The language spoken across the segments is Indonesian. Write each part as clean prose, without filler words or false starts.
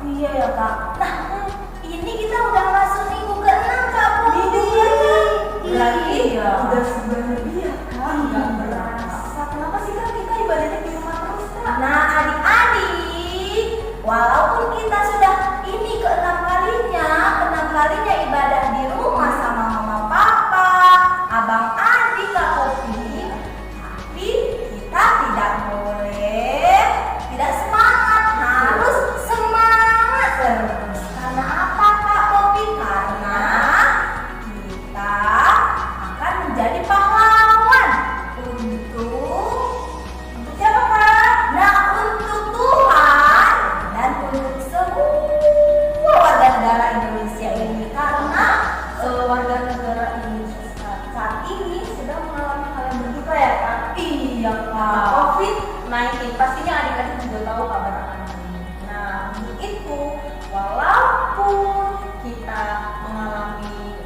Iya ya Kak. Nah, ini kita udah masuk minggu ke-6 Kak Popi. Berarti Iya. udah sebulan lebih ya Kak? Nggak Iya. berasa. Kenapa sih Kak kita ibadahnya di rumah terus Kak? Nah adik-adik, walaupun kita sudah ini ke-6 kalinya ibadah di rumah sama mama papa, abang adik Kak Popi, tapi kita tidak boleh tidak semangat, harus semangat terus. Karena apa Kak Popi? Karena kita akan menjadi pahlawan untuk siapa Kak? Nah untuk Tuhan dan untuk semua warga negara Indonesia ini. Karena warga negara Indonesia saat ini sedang mengalami hal yang berduka ya Kak. Iya Kak. COVID-19 pastinya adik-adik juga tahu kabar akan hal ini. Nah, untuk itu walaupun kita mengalami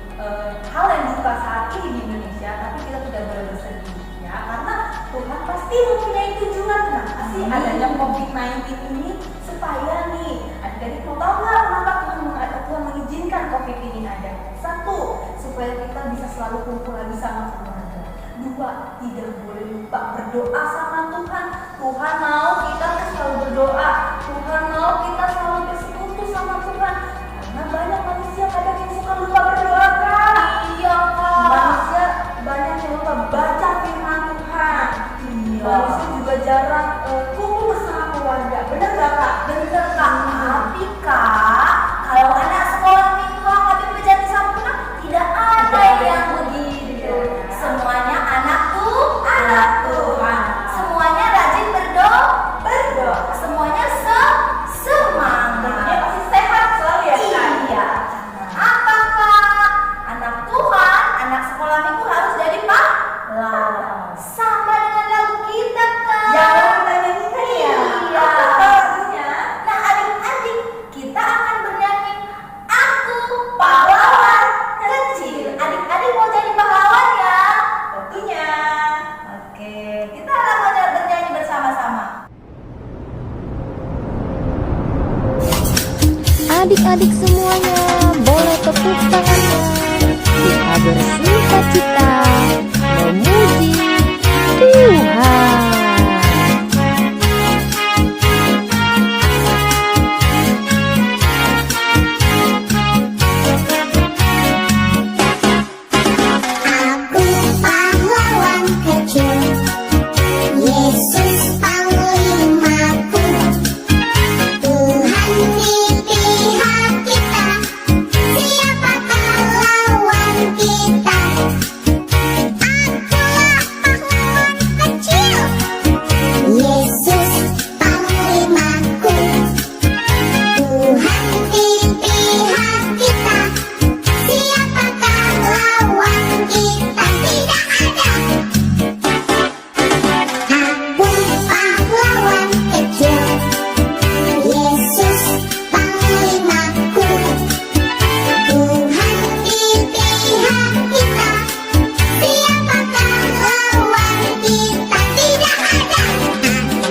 hal yang duka saat ini di Indonesia, tapi kita tidak boleh bersedih ya, karena Tuhan pasti mempunyai tujuan. Kenapa sih adanya COVID-19 ini? Supaya nih adik-adik mau tahu nggak kenapa Tuhan mengizinkan COVID ini ada? Satu, supaya kita bisa selalu kumpul lagi sama keluarga. Dua, tidak boleh lupa berdoa sama Tuhan. Tuhan mau kita selalu berdoa. Tuhan mau kita selalu bersekutu sama Tuhan. Karena banyak manusia kadang yang suka lupa berdoa Kak. Iya Kak. Manusia banyak yang lupa baca firman Tuhan. Iya. Manusia juga jarang kumpul bersama keluarga. Benar nggak Kak? Bener Kak. Tapi Kak, kalau anak sekolah mingguan tapi menjadi sempurna tidak ada yang begitu. Semuanya anak Tuhan. Semuanya rajin berdoa. Semuanya semangat. Dia pasti sehat selalu ya Kak? Iya. Apa Kak? Anak Tuhan, anak sekolah minggu harus jadi pahlawan. Sama dengan lagu kita Kak. Yang kita nyanyikan ya? Iya. Apa lagunya? Nah adik-adik, kita akan bernyanyi Aku Pahlawan Kecil. Adik-adik mau jadi pahlawan ya? Tentunya. Oke, kita akan bernyanyi bersama-sama. Adik-adik semuanya boleh tepuk tangannya. Kita bersuka cita memuji Tuhan. Aku pahlawan kecil, Yesus panglimaku. Tuhan di pihak kita, siapakah lawan kita? Akulah pahlawan kecil, Yesus panglimaku. Tuhan di pihak kita, siapakah lawan kita? Tidak ada. Aku pahlawan kecil, Yesus panglimaku. Tuhan di pihak kita, siapakah lawan kita? Tidak ada. Aku pahlawan kecil,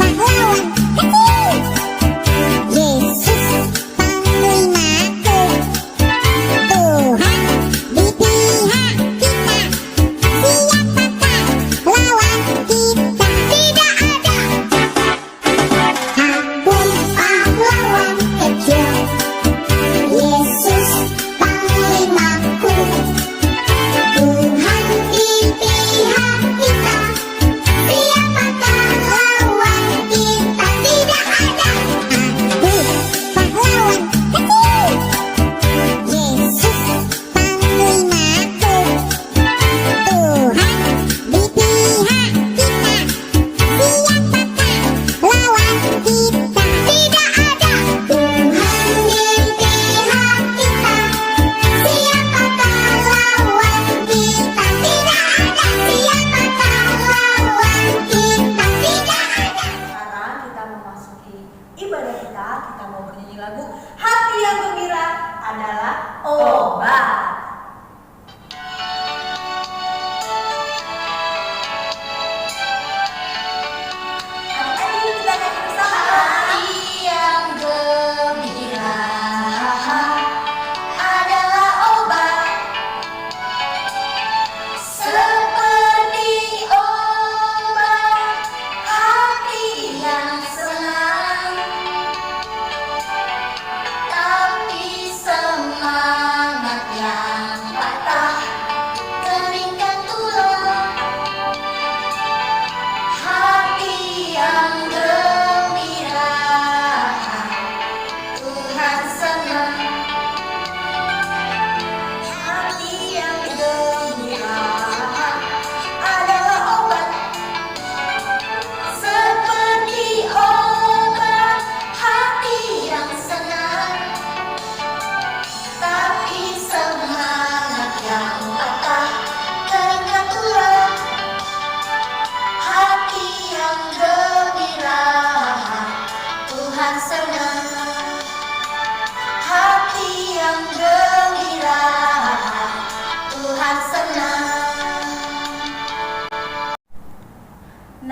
Yesus panglimaku. Tuhan di pihak kita, siapakah lawan kita? Tidak ada. Aku pahlawan kecil, Yesus panglimaku. Tuhan di pihak kita, siapakah lawan kita? Tidak ada. Aku pahlawan kecil, Yesus panglimaku. Tuhan di pihak kita, siapakah lawan kita? Tidak ada. Tuhan di pihak kita, siapakah lawan kita? Tidak ada. Siapakah lawan kita? Tidak ada. Sekarang kita memasuki ibadah kita mau bernyanyi lagu Hati yang Gembira adalah Obat. Adik-adik kita nyanyi bersama. Hati yang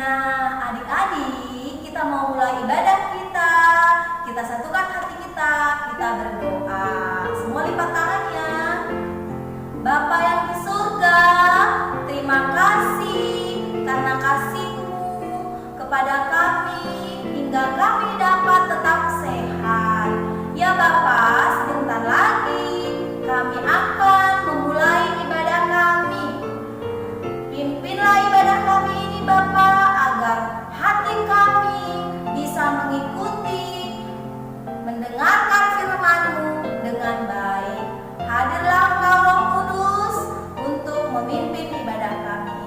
Nah, adik-adik, kita mau mulai ibadah kita. Kita satukan hati kita berdoa. Semua lipat tangannya. Bapa yang di surga, terima kasih karena kasih-Mu kepada kami hingga kami dapat tetap sehat. Ya Bapa, sebentar lagi kami akan memulai ibadah kami. Pimpinlah ibadah kami ini Bapa, agar hati kami bisa mengikuti, mendengarkan firman-Mu dengan baik. Hadirlah Engkau Roh Kudus untuk memimpin ibadah kami.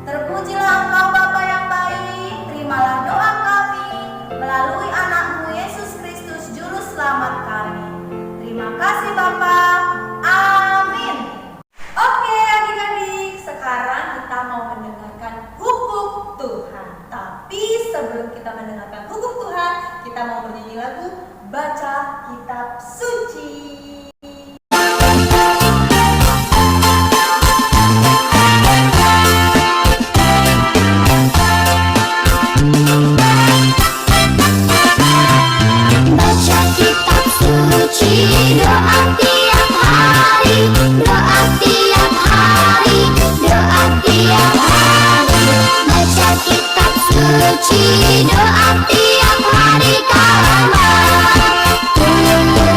Terpujilah Engkau Bapa yang baik, terimalah doa kami melalui anak-Mu Yesus Kristus Juru Selamat kami. Terima kasih Bapa. Amin. Oke adik-adik, sekarang kita mau mendengarkan hukum Tuhan. Tapi sebelum kita mendengarkan hukum Tuhan, kita mau bernyanyi lagu Baca Kitab Suci. Baca kitab suci, doa tiap hari, doa tiap hari, doa tiap hari. Baca kitab suci, doa tiap hari karena tunggu,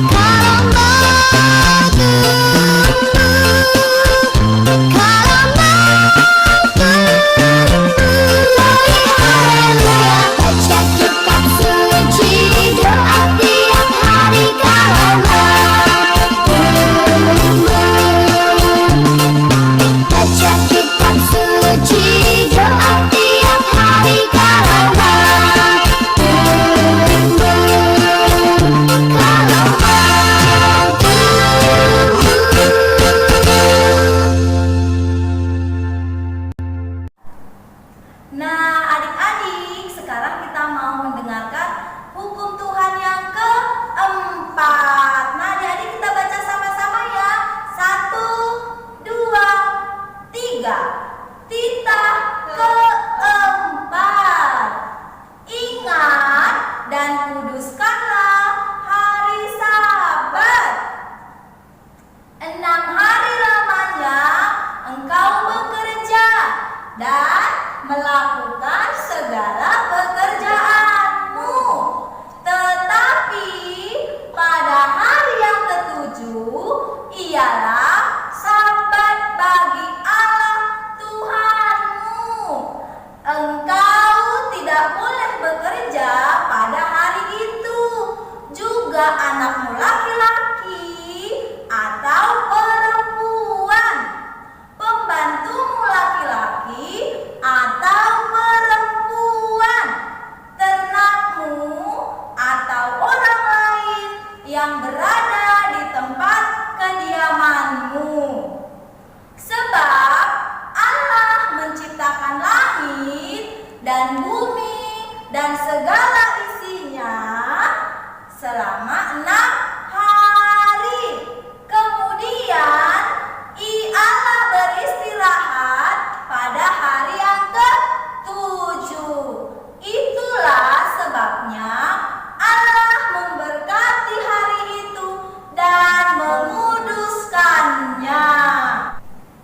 karena baca kitab suci, doa tiap hari karena baca kitab suci, doa tiap hari karena Nah, adik-adik, sekarang kita mau mendengarkan hukum Tuhan yang keempat. Nah, adik-adik kita baca sama-sama ya. 1, 2, 3. Titah keempat. Ingat dan kuduskanlah hari Sabat. 6 hari lamanya engkau bekerja dan melakukan segala pekerjaanmu. Tetapi pada hari yang ketujuh ialah Sabat bagi Allah Tuhanmu. Engkau tidak boleh bekerja pada hari itu. Juga anakmu laki-laki atau perempuan, pembantumu laki-laki atau perempuan, ternakmu atau orang lain yang berada di tempat kediamanmu. Sebab Allah menciptakan langit dan bumi dan segala isinya selama 6 hari. Kemudian Allah beristirahat pada hari yang ke-7. Itulah sebabnya Allah memberkati hari itu dan menguduskannya.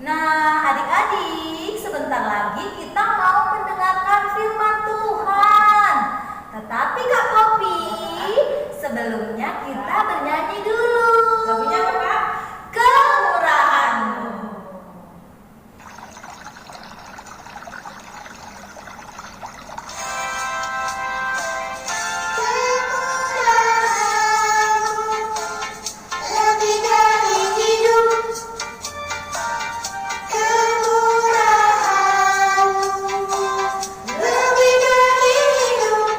Nah, adik-adik, sebentar lagi kita mau mendengarkan firman Tuhan. Tetapi Kak Popi, sebelumnya kita bernyanyi dulu. Lagunya apa Kak? Kemurahan-Mu. lebih dari hidup, kemurahan-Mu lebih dari hidup,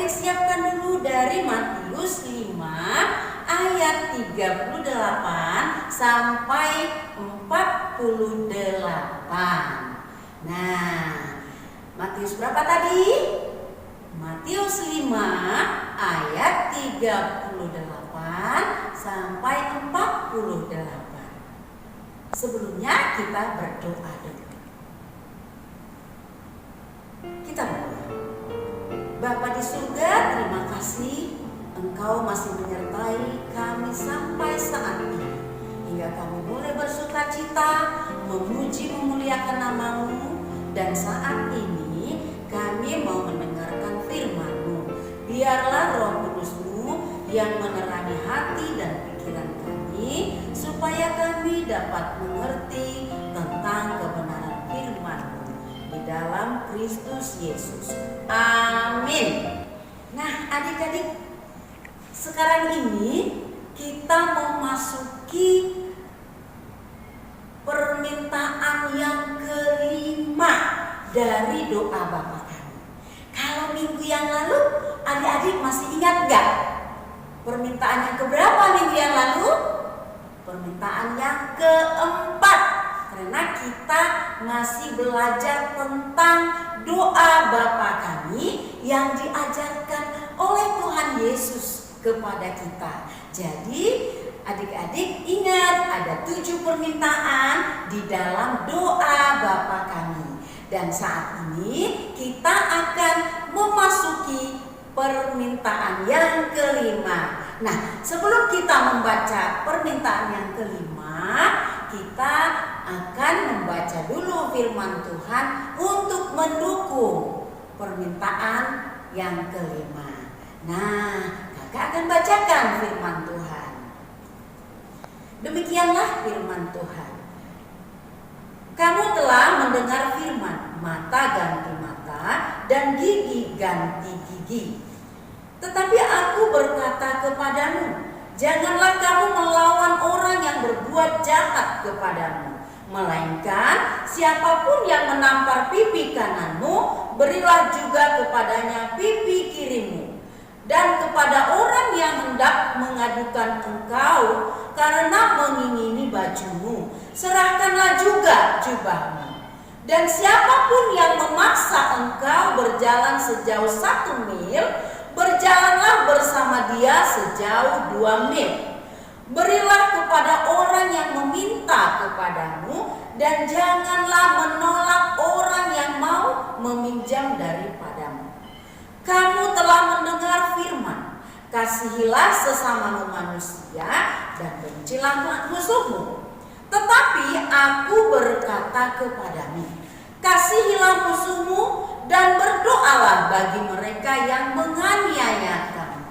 adik-adik siapkan dulu dari Matius 5 ayat 38 sampai 48. Nah, Matius berapa tadi? Matius 5 ayat 38 sampai 48. Sebelumnya kita berdoa dulu. Kita berdoa. Bapa di surga, terima kasih Engkau masih menyertai kami sampai saat ini, hingga kami boleh bersuka cita, memuji memuliakan nama-Mu. Dan saat ini kami mau mendengarkan firman-Mu. Biarlah Roh Kudus-Mu yang menerangi hati dan pikiran kami, supaya kami dapat mengerti tentang kebenaran firman-Mu di dalam Kristus Yesus. Amin. Nah, adik-adik, sekarang ini kita memasuki permintaan yang kelima dari doa Bapa kami. Kalau minggu yang lalu adik-adik masih ingat gak? Permintaan yang keberapa minggu yang lalu? Permintaan yang keempat. Karena kita masih belajar tentang doa Bapa kami yang diajarkan oleh Tuhan Yesus kepada kita. Jadi adik-adik ingat ada 7 permintaan di dalam doa Bapa kami. Dan saat ini kita akan memasuki permintaan yang kelima. Nah, sebelum kita membaca permintaan yang kelima, kita akan membaca dulu firman Tuhan untuk mendukung permintaan yang kelima. Nah, kakak akan bacakan firman Tuhan. Demikianlah firman Tuhan. Kamu telah mendengar firman, mata ganti mata dan gigi ganti gigi. Tetapi aku berkata kepadamu, janganlah kamu melawan orang yang berbuat jahat kepadamu, melainkan siapapun yang menampar pipi kananmu, berilah juga kepadanya pipi kirimu. Dan kepada orang yang hendak mengadukan engkau karena mengingini bajumu, serahkanlah juga jubahmu. Dan siapapun yang memaksa engkau berjalan sejauh 1 mil, berjalanlah bersama dia sejauh 2 mil. Berilah kepada orang yang meminta kepadamu, dan janganlah menolak orang yang mau meminjam daripadamu. Kamu telah mendengar firman, kasihilah sesamamu manusia dan bencilah musuhmu. Tetapi aku berkata kepadamu, kasihilah musuhmu dan berdoalah bagi mereka yang menganiaya kamu.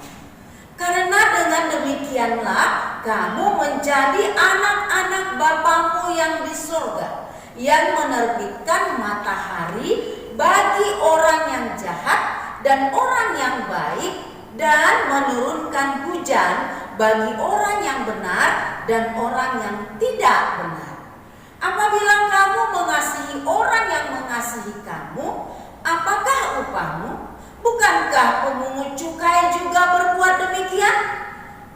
Karena dengan demikianlah kamu menjadi anak-anak Bapamu yang di surga, yang menerbitkan matahari bagi orang yang jahat dan orang yang baik, dan menurunkan hujan bagi orang yang benar dan orang yang tidak benar. Apabila kamu mengasihi orang yang mengasihi kamu, apakah upahmu? Bukankah pemungut cukai juga berbuat demikian?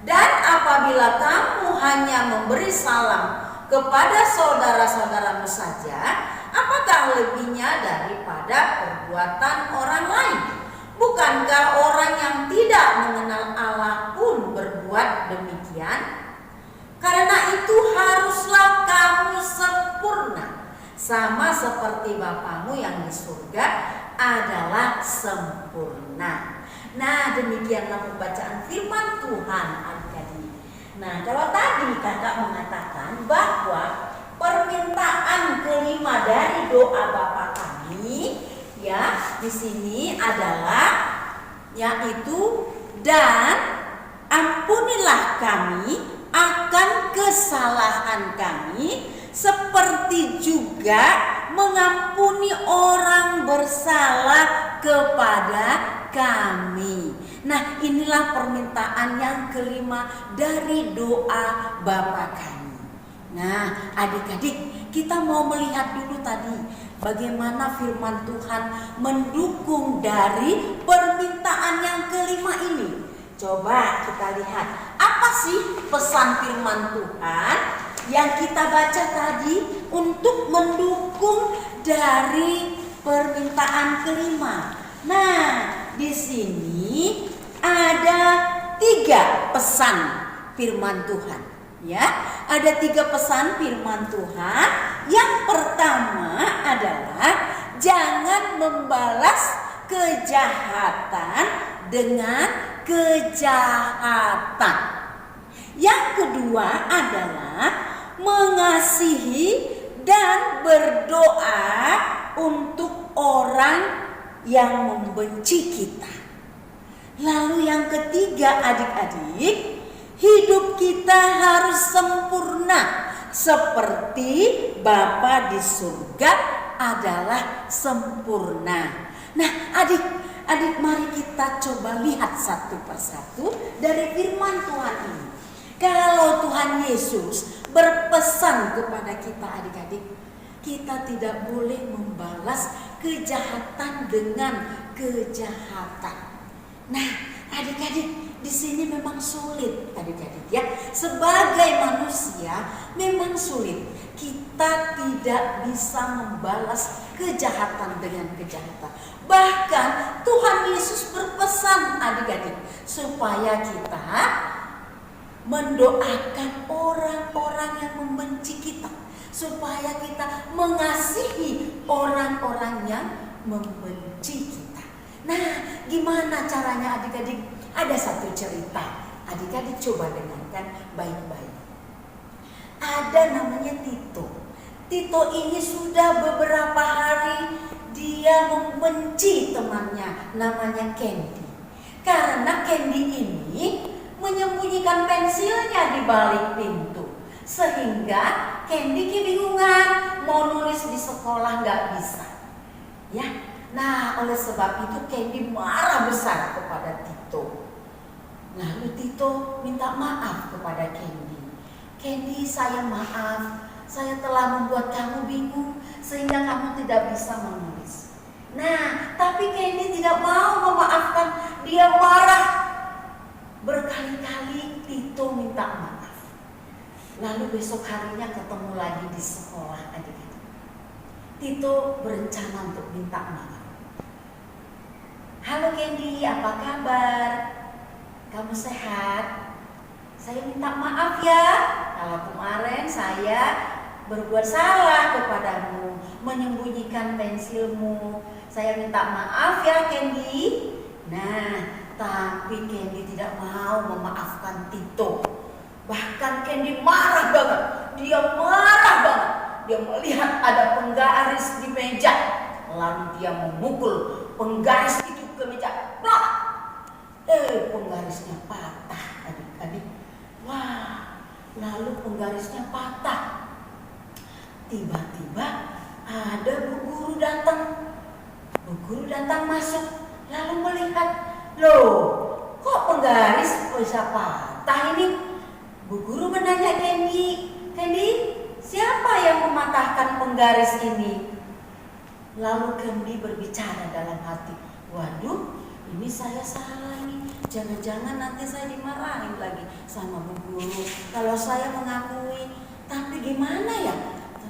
Dan apabila kamu hanya memberi salam kepada saudara-saudaramu saja, apakah lebihnya daripada perbuatan orang lain? Bukankah orang yang tidak mengenal Allah pun berbuat demikian? Karena itu haruslah kamu sempurna, sama seperti Bapamu yang di surga adalah sempurna. Nah, demikianlah pembacaan firman Tuhan, adik-adik. Nah, kalau tadi kakak mengatakan bahwa permintaan kelima dari doa Bapa kami, ya, di sini adalah yaitu, dan ampunilah kami akan kesalahan kami, seperti juga mengampuni orang bersalah kepada kami. Nah, inilah permintaan yang kelima dari doa Bapa kami. Nah, adik-adik, kita mau melihat dulu tadi bagaimana firman Tuhan mendukung dari permintaan yang kelima Coba kita lihat, apa sih pesan firman Tuhan yang kita baca tadi untuk mendukung dari permintaan kelima. Nah, di sini ada 3 pesan firman Tuhan. Ya, ada 3 pesan firman Tuhan. Yang pertama adalah jangan membalas kejahatan dengan kejahatan. Yang kedua adalah mengasihi dan berdoa untuk orang yang membenci kita. Lalu yang ketiga adik-adik, hidup kita harus sempurna seperti Bapa di surga adalah sempurna. Nah, adik-adik mari kita coba lihat satu persatu dari firman Tuhan ini. Kalau Tuhan Yesus berpesan kepada kita adik-adik, kita tidak boleh membalas kejahatan dengan kejahatan. Nah, adik-adik, di sini memang sulit adik-adik ya. Sebagai manusia memang sulit. Kita tidak bisa membalas kejahatan dengan kejahatan. Bahkan Tuhan Yesus berpesan adik-adik supaya kita mendoakan orang-orang yang membenci kita, supaya kita mengasihi orang-orang yang membenci kita. Nah, gimana caranya adik-adik? Ada satu cerita, adik-adik coba dengarkan baik-baik. Ada namanya Tito. Tito ini sudah beberapa hari dia membenci temannya namanya Candy. Karena Candy ini menyembunyikan pensilnya di balik pintu, sehingga Candy kebingungan mau nulis di sekolah nggak bisa. Ya, nah oleh sebab itu Candy marah besar kepada Tito. Lalu Tito minta maaf kepada Candy. Candy, saya maaf, saya telah membuat kamu bingung sehingga kamu tidak bisa menulis. Nah, tapi Candy tidak mau memaafkan, dia marah. Berkali-kali Tito minta maaf. Lalu besok harinya ketemu lagi di sekolah adik-adik. Tito berencana untuk minta maaf. Halo Candy, apa kabar? Kamu sehat? Saya minta maaf ya kalau kemarin saya berbuat salah kepadamu, menyembunyikan pensilmu. Saya minta maaf ya Candy. Nah, tapi Candy tidak mau memaafkan Tito. Bahkan Candy marah banget. Dia marah banget. Dia melihat ada penggaris di meja. Lalu dia memukul penggaris itu ke meja. Plak! Penggarisnya patah adik-adik. Wah, lalu penggarisnya patah. Tiba-tiba ada Bu Guru datang. Bu Guru datang masuk. Lalu melihat, loh, kok penggaris bisa patah ini? Bu Guru menanya Candy, Candy, siapa yang mematahkan penggaris ini? Lalu Candy berbicara dalam hati, waduh, ini saya salah nih. Jangan-jangan nanti saya dimarahin lagi sama Bu Guru kalau saya mengakui. Tapi gimana ya?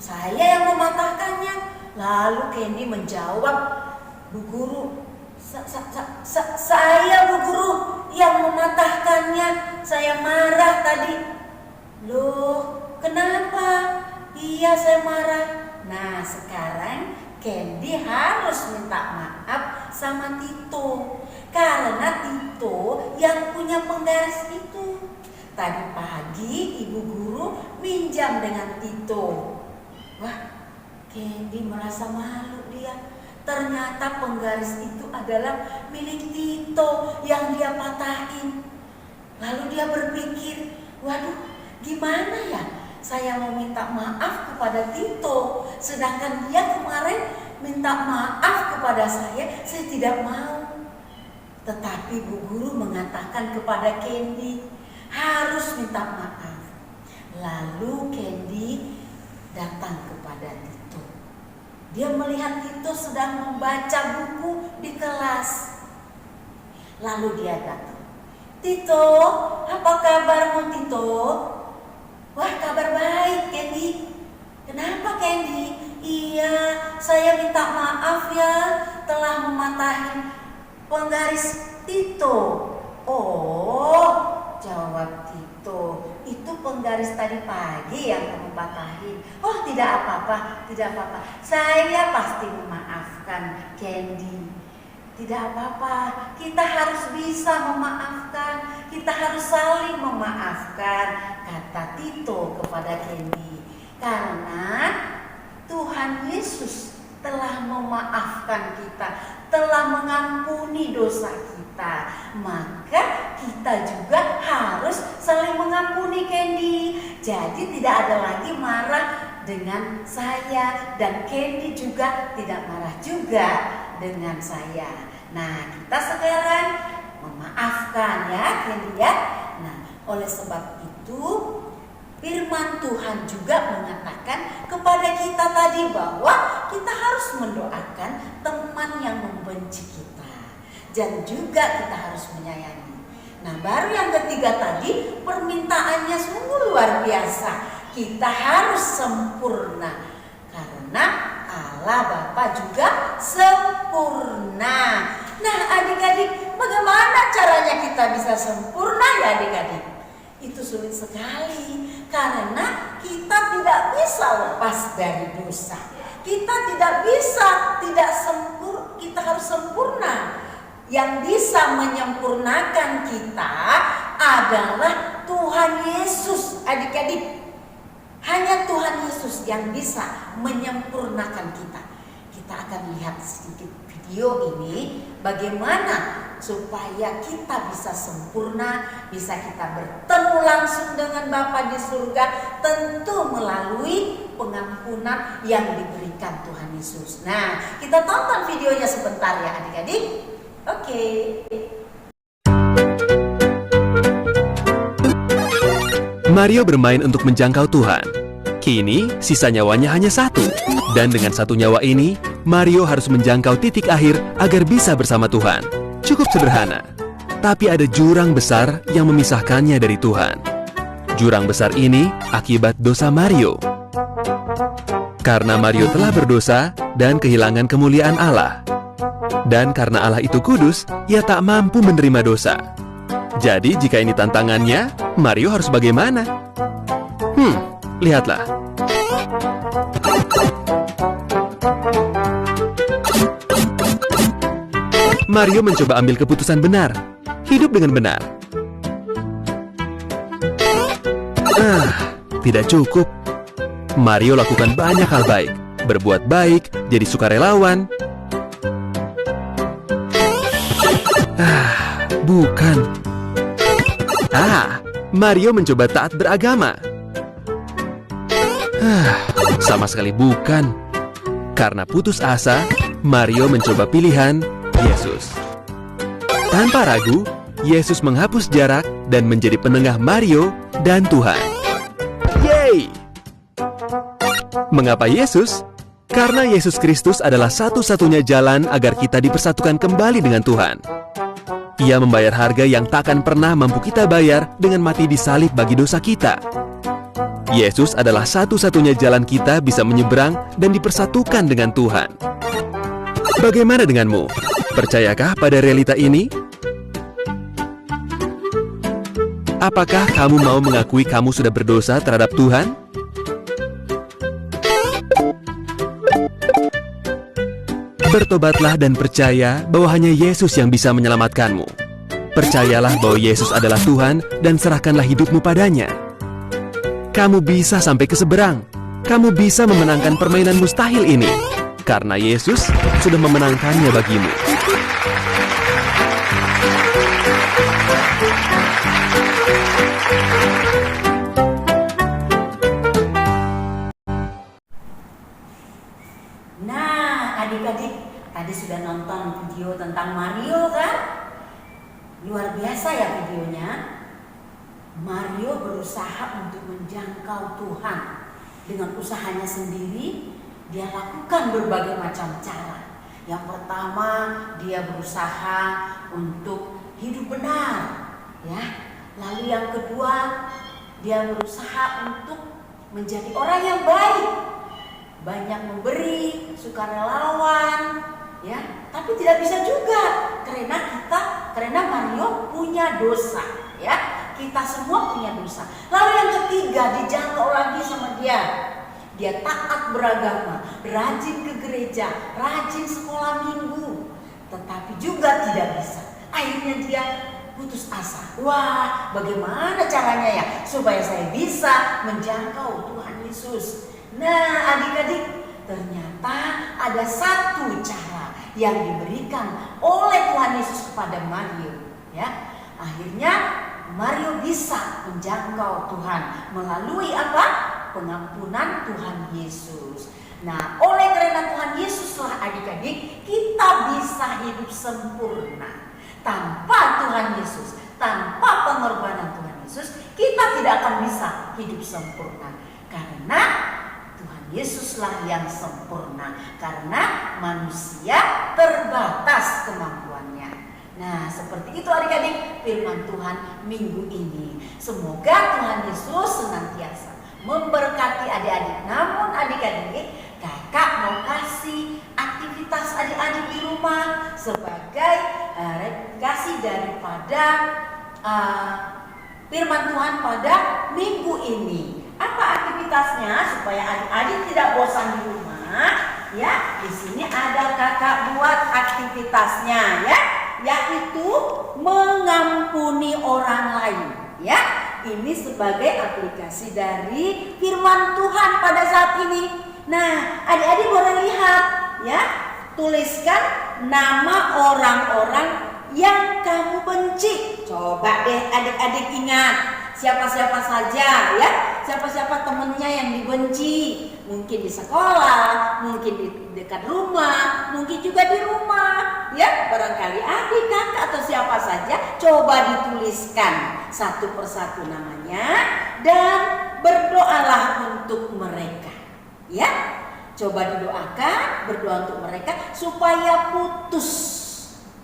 Saya yang mematahkannya. Lalu Candy menjawab, Bu Guru, saya Bu Guru yang mematahkannya. Saya marah tadi. Loh, kenapa? Iya, saya marah. Nah, sekarang Candy harus minta maaf sama Tito. Karena Tito yang punya penggaris itu. Tadi pagi Ibu Guru minjam dengan Tito. Wah, Candy merasa malu dia. Ternyata penggaris itu adalah milik Tito yang dia patahin. Lalu dia berpikir, waduh, gimana ya? Saya mau minta maaf kepada Tito, sedangkan dia kemarin minta maaf kepada saya tidak mau. Tetapi Bu Guru mengatakan kepada Candy, harus minta maaf. Lalu Candy datang kepada Tito. Dia melihat Tito sedang membaca buku di kelas. Lalu dia datang. Tito, apa kabarmu Tito? Wah, kabar baik Candy. Kenapa Candy? Iya, saya minta maaf ya telah mematahi penggaris Tito. Oh, jawab Tito, itu penggaris tadi pagi yang kamu patahin. Oh, tidak apa-apa, tidak apa-apa. Saya pasti memaafkan Candy. Tidak apa-apa, kita harus bisa memaafkan, kita harus saling memaafkan, kata Tito kepada Candy. Karena Tuhan Yesus telah memaafkan kita, telah mengampuni dosa kita, maka kita juga harus saling mengampuni Candy. Jadi tidak ada lagi marah dengan saya, dan Candy juga tidak marah juga dengan saya. Nah, kita sekarang memaafkan ya Candy ya. Nah, oleh sebab itu firman Tuhan juga mengatakan kepada kita tadi bahwa kita harus mendoakan teman yang membenci kita, dan juga kita harus menyayangi. Nah, baru yang ketiga tadi permintaannya sungguh luar biasa. Kita harus sempurna karena Allah Bapa juga sempurna. Nah, adik-adik, bagaimana caranya kita bisa sempurna ya adik-adik? Itu sulit sekali karena kita tidak bisa lepas dari dosa. Kita tidak bisa kita harus sempurna. Yang bisa menyempurnakan kita adalah Tuhan Yesus, adik-adik. Hanya Tuhan Yesus yang bisa menyempurnakan kita. Kita akan lihat sedikit video ini bagaimana supaya kita bisa sempurna, bisa kita bertemu langsung dengan Bapa di surga, tentu melalui pengampunan yang diberikan Tuhan Yesus. Nah, kita tonton videonya sebentar ya adik-adik. Oke. Mario bermain untuk menjangkau Tuhan. Kini, sisa nyawanya hanya satu. Dan dengan satu nyawa ini, Mario harus menjangkau titik akhir agar bisa bersama Tuhan. Cukup sederhana. Tapi ada jurang besar yang memisahkannya dari Tuhan. Jurang besar ini akibat dosa Mario. Karena Mario telah berdosa dan kehilangan kemuliaan Allah. Dan karena Allah itu kudus, ia tak mampu menerima dosa. Jadi jika ini tantangannya, Mario harus bagaimana? Lihatlah. Mario mencoba ambil keputusan benar, hidup dengan benar. Tidak cukup. Mario lakukan banyak hal baik, berbuat baik, jadi sukarelawan. Bukan. Mario mencoba taat beragama. Sama sekali bukan. Karena putus asa, Mario mencoba pilihan Yesus. Tanpa ragu, Yesus menghapus jarak dan menjadi penengah Mario dan Tuhan. Yeay! Mengapa Yesus? Karena Yesus Kristus adalah satu-satunya jalan agar kita dipersatukan kembali dengan Tuhan. Ia membayar harga yang takkan pernah mampu kita bayar dengan mati di salib bagi dosa kita. Yesus adalah satu-satunya jalan kita bisa menyeberang dan dipersatukan dengan Tuhan. Bagaimana denganmu? Percayakah pada realita ini? Apakah kamu mau mengakui kamu sudah berdosa terhadap Tuhan? Bertobatlah dan percaya bahwa hanya Yesus yang bisa menyelamatkanmu. Percayalah bahwa Yesus adalah Tuhan dan serahkanlah hidupmu padanya. Kamu bisa sampai ke seberang. Kamu bisa memenangkan permainan mustahil ini. Karena Yesus sudah memenangkannya bagimu. Nah, adik-adik, tadi sudah nonton video tentang Mario kan? Luar biasa ya videonya. Mario berusaha untuk menjangkau Tuhan. Dengan usahanya sendiri, dia lakukan berbagai macam cara. Yang pertama, dia berusaha untuk hidup benar. Ya. Lalu yang kedua, dia berusaha untuk menjadi orang yang baik. Banyak memberi, sukarelawan, ya. Tapi tidak bisa juga karena Mario punya dosa, ya. Kita semua punya dosa. Lalu yang ketiga, dijangkau lagi sama dia. Dia taat beragama, rajin ke gereja, rajin sekolah minggu. Tetapi juga tidak bisa. Akhirnya dia putus asa. Wah, bagaimana caranya ya supaya saya bisa menjangkau Tuhan Yesus? Nah, adik-adik, ternyata ada satu cara yang diberikan oleh Tuhan Yesus kepada Mario, ya. Akhirnya Mario bisa menjangkau Tuhan melalui apa? Pengampunan Tuhan Yesus. Nah, oleh karena Tuhan Yesuslah adik-adik, kita bisa hidup sempurna. Tanpa Tuhan Yesus, tanpa pengorbanan Tuhan Yesus, kita tidak akan bisa hidup sempurna. Karena Tuhan Yesuslah yang sempurna. Karena manusia terbatas kemampuannya. Nah, seperti itu adik-adik firman Tuhan minggu ini. Semoga Tuhan Yesus senantiasa memberkati adik-adik. Namun adik-adik, kakak mau kasih aktivitas adik-adik di rumah sebagai replikasi daripada firman Tuhan pada minggu ini. Apa aktivitasnya supaya adik-adik tidak bosan di rumah? Ya, di sini ada kakak buat aktivitasnya, ya, yaitu mengampuni orang lain, ya. Ini sebagai aplikasi dari firman Tuhan pada saat ini. Nah, adik-adik boleh lihat, ya. Tuliskan nama orang-orang yang kamu benci. Coba deh adik-adik ingat siapa-siapa saja, ya. Siapa-siapa temennya yang dibenci. Mungkin di sekolah, mungkin di dekat rumah, mungkin juga di rumah, ya. Barangkali adik, kakak atau siapa saja. Coba dituliskan satu persatu namanya dan berdoalah untuk mereka, ya. Coba didoakan, berdoa untuk mereka supaya putus,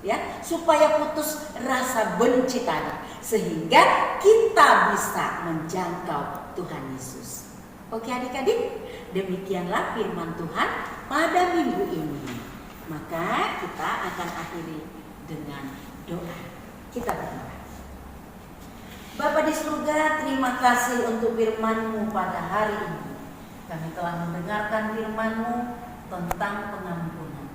ya, supaya putus rasa benci tadi, sehingga kita bisa menjangkau Tuhan Yesus. Oke adik-adik, demikianlah firman Tuhan pada minggu ini. Maka kita akan akhiri dengan doa. Kita berdoa. Bapa di surga, terima kasih untuk firman-Mu pada hari ini. Kami telah mendengarkan firman-Mu tentang pengampunan.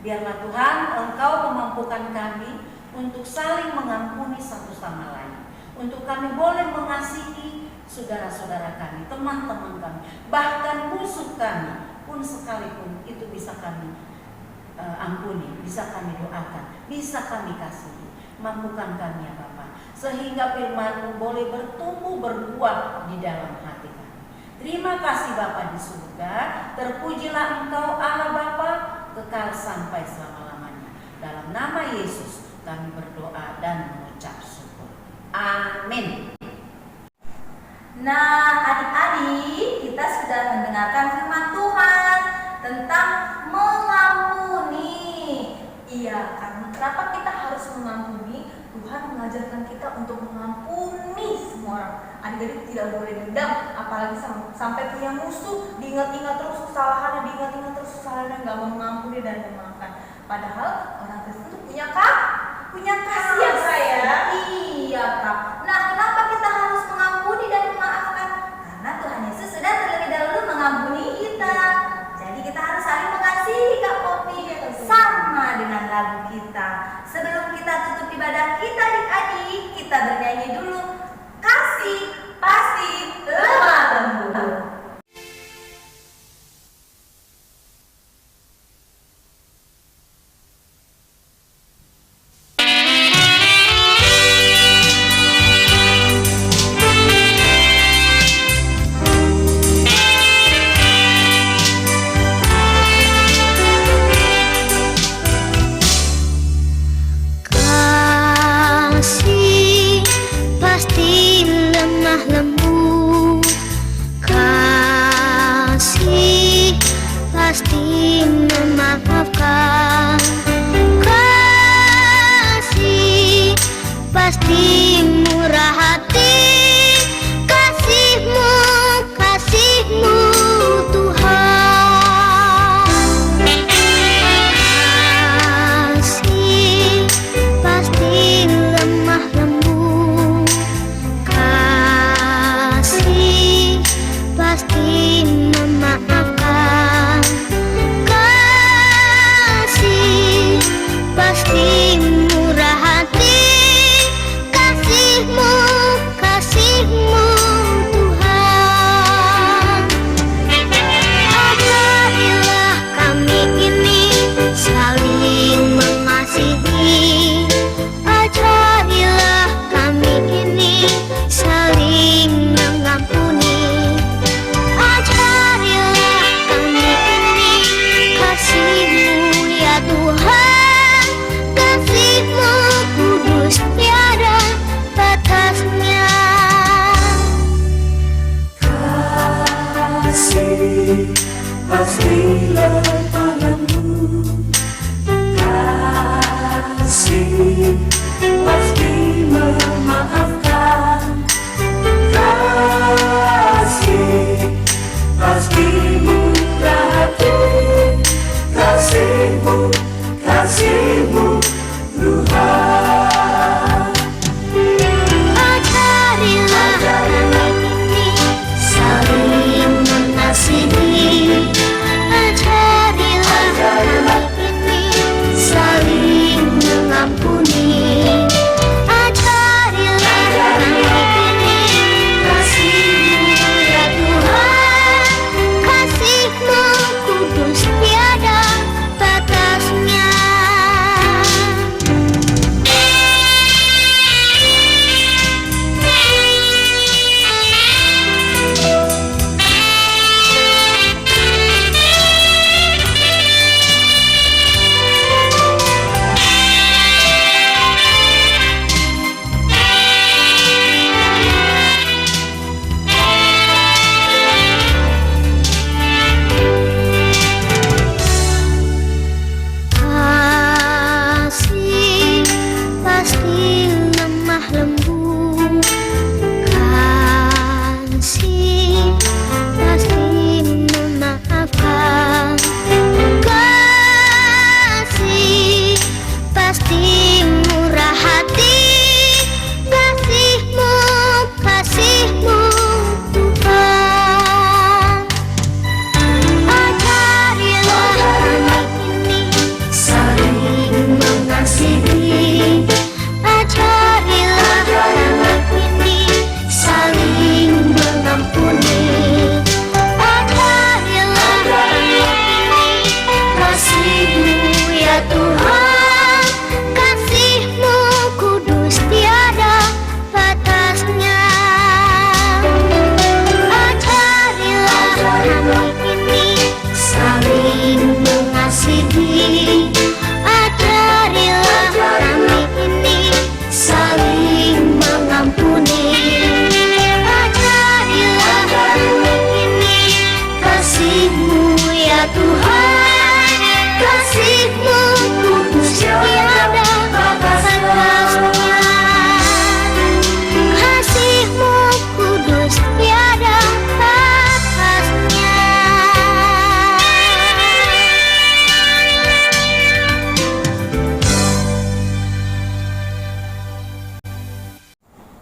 Biarlah Tuhan Engkau memampukan kami untuk saling mengampuni satu sama lain. Untuk kami boleh mengasihi saudara-saudara kami, teman-teman kami, bahkan musuh kami pun sekalipun itu bisa kami ampuni, bisa kami doakan, bisa kami kasihi. Mampukan kami ya Bapa, sehingga firman-Mu boleh bertumbuh berbuah di dalam hati kami. Terima kasih Bapa di surga, terpujilah Engkau Allah Bapa kekal sampai selama-lamanya. Dalam nama Yesus kami berdoa dan mengucap syukur. Amin. Nah, adik-adik, kita sudah mendengarkan firman Tuhan tentang mengampuni. Iya, karena kenapa kita harus mengampuni? Tuhan mengajarkan kita untuk mengampuni semua orang. Adik-adik tidak boleh dendam, apalagi sampai punya musuh, diingat-ingat terus kesalahannya, nggak mau mengampuni dan memaafkan. Padahal orang Kristen itu punya kasih ya saya. Iya Kak. Nah, kenapa kita harus mengampuni dan memaafkan? Karena Tuhan Yesus sudah terlebih dahulu mengampuni kita. Jadi kita harus saling mengasihi Kak Popi, sama dengan lagu kita. Sebelum kita tutup ibadah kita adik-adik, kita bernyanyi dulu. Kasih pasti lemah lembut. Kasih pasti lemah lembut. Kasih pasti memaafkan. Kasih pasti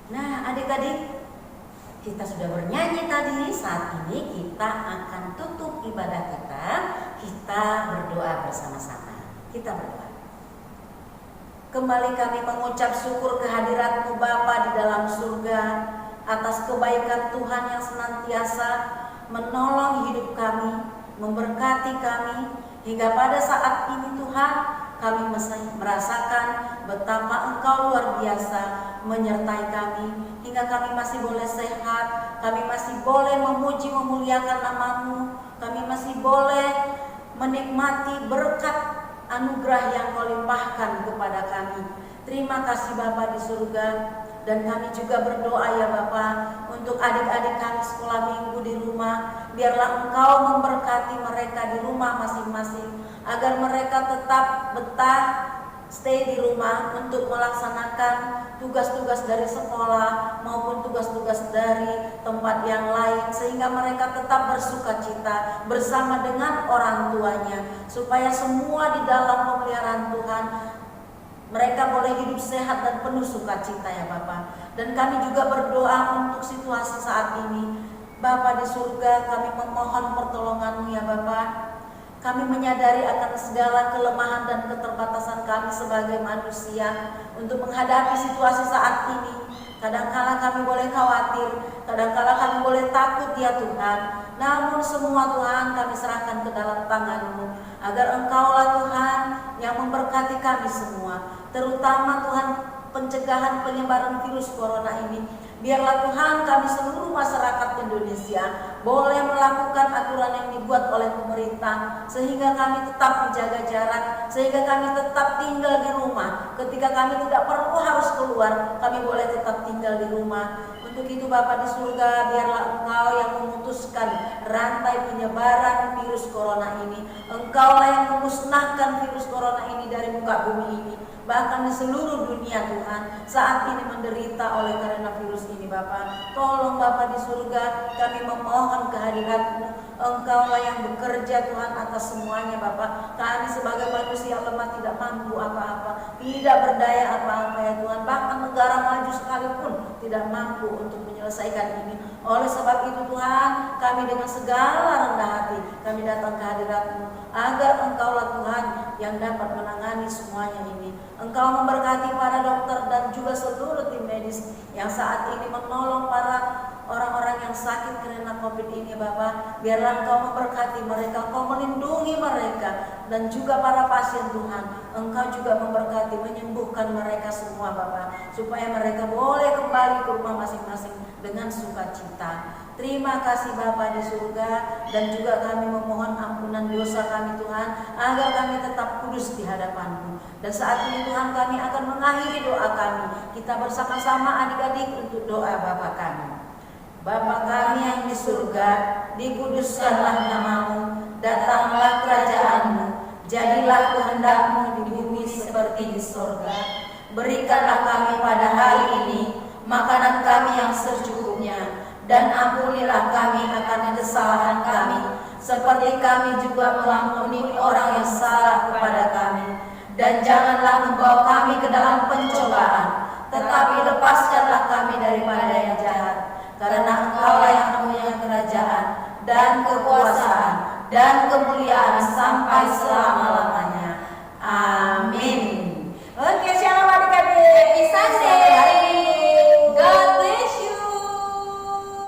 Nah, adik-adik, kita sudah bernyanyi tadi. Saat ini kita akan tutup ibadah kita. Kita berdoa bersama-sama. Kita berdoa. Kembali kami mengucap syukur kehadirat-Mu Bapa di dalam surga atas kebaikan Tuhan yang senantiasa menolong hidup kami, memberkati kami, hingga pada saat ini Tuhan kami masih merasakan betapa Engkau luar biasa menyertai kami, hingga kami masih boleh sehat, kami masih boleh memuji memuliakan nama-Mu, kami masih boleh menikmati berkat anugerah yang Kau limpahkan kepada kami. Terima kasih Bapa di surga. Dan kami juga berdoa ya Bapa untuk adik-adik kami sekolah minggu di rumah. Biarlah Engkau memberkati mereka di rumah masing-masing, agar mereka tetap betah stay di rumah untuk melaksanakan tugas-tugas dari sekolah maupun tugas-tugas dari tempat yang lain, sehingga mereka tetap bersukacita bersama dengan orang tuanya, supaya semua di dalam pemeliharaan Tuhan mereka boleh hidup sehat dan penuh sukacita ya Bapa. Dan kami juga berdoa untuk situasi saat ini. Bapa di surga, kami memohon pertolongan-Mu ya Bapa. Kami menyadari akan segala kelemahan dan keterbatasan kami sebagai manusia untuk menghadapi situasi saat ini. Kadangkala kami boleh khawatir, kadangkala kami boleh takut ya Tuhan. Namun semua Tuhan kami serahkan ke dalam tangan-Mu, agar Engkaulah Tuhan yang memberkati kami semua. Terutama Tuhan pencegahan penyebaran virus corona ini. Biarlah Tuhan kami seluruh masyarakat Indonesia boleh melakukan aturan yang dibuat oleh pemerintah, sehingga kami tetap menjaga jarak, sehingga kami tetap tinggal di rumah. Ketika kami tidak perlu harus keluar, kami boleh tetap tinggal di rumah. Untuk itu Bapa di surga, biarlah Engkau yang memutuskan rantai penyebaran virus corona ini. Engkaulah yang memusnahkan virus corona ini dari muka bumi ini, bahkan di seluruh dunia Tuhan saat ini menderita oleh karena virus ini Bapa. Tolong Bapa di surga, kami memohon kehadirat-Mu. Engkaulah yang bekerja Tuhan atas semuanya Bapa. Kami sebagai manusia lemah tidak mampu apa-apa, tidak berdaya apa-apa ya Tuhan. Bahkan negara maju sekalipun tidak mampu untuk menyelesaikan ini. Oleh sebab itu Tuhan, kami dengan segala rendah hati kami datang ke hadirat-Mu, agar Engkaulah Tuhan yang dapat menangani semuanya ini. Engkau memberkati para dokter dan juga seluruh tim medis yang saat ini menolong para orang-orang yang sakit karena COVID ini Bapa. Biarlah Engkau memberkati mereka, Engkau melindungi mereka, dan juga para pasien Tuhan, Engkau juga memberkati, menyembuhkan mereka semua Bapa, supaya mereka boleh kembali ke rumah masing-masing dengan sukacita. Terima kasih Bapa di surga, dan juga kami memohon ampunan dosa kami Tuhan, agar kami tetap kudus di hadapan-Mu. Dan saat ini Tuhan, kami akan mengakhiri doa kami. Kita bersama-sama adik-adik untuk doa Bapa kami. Bapa kami yang di surga, dikuduskanlah nama-Mu, datanglah kerajaan-Mu, jadilah kehendak-Mu di bumi seperti di surga. Berikanlah kami pada hari ini makanan kami yang secukupnya, dan ampunilah kami akan kesalahan kami, seperti kami juga mengampuni orang yang salah kepada kami. Dan janganlah membawa kami ke dalam pencobaan, tetapi lepaskanlah kami daripada yang jahat. Karena Engkaulah yang punya kerajaan dan kekuasaan dan kemuliaan sampai selama-lamanya. Amin.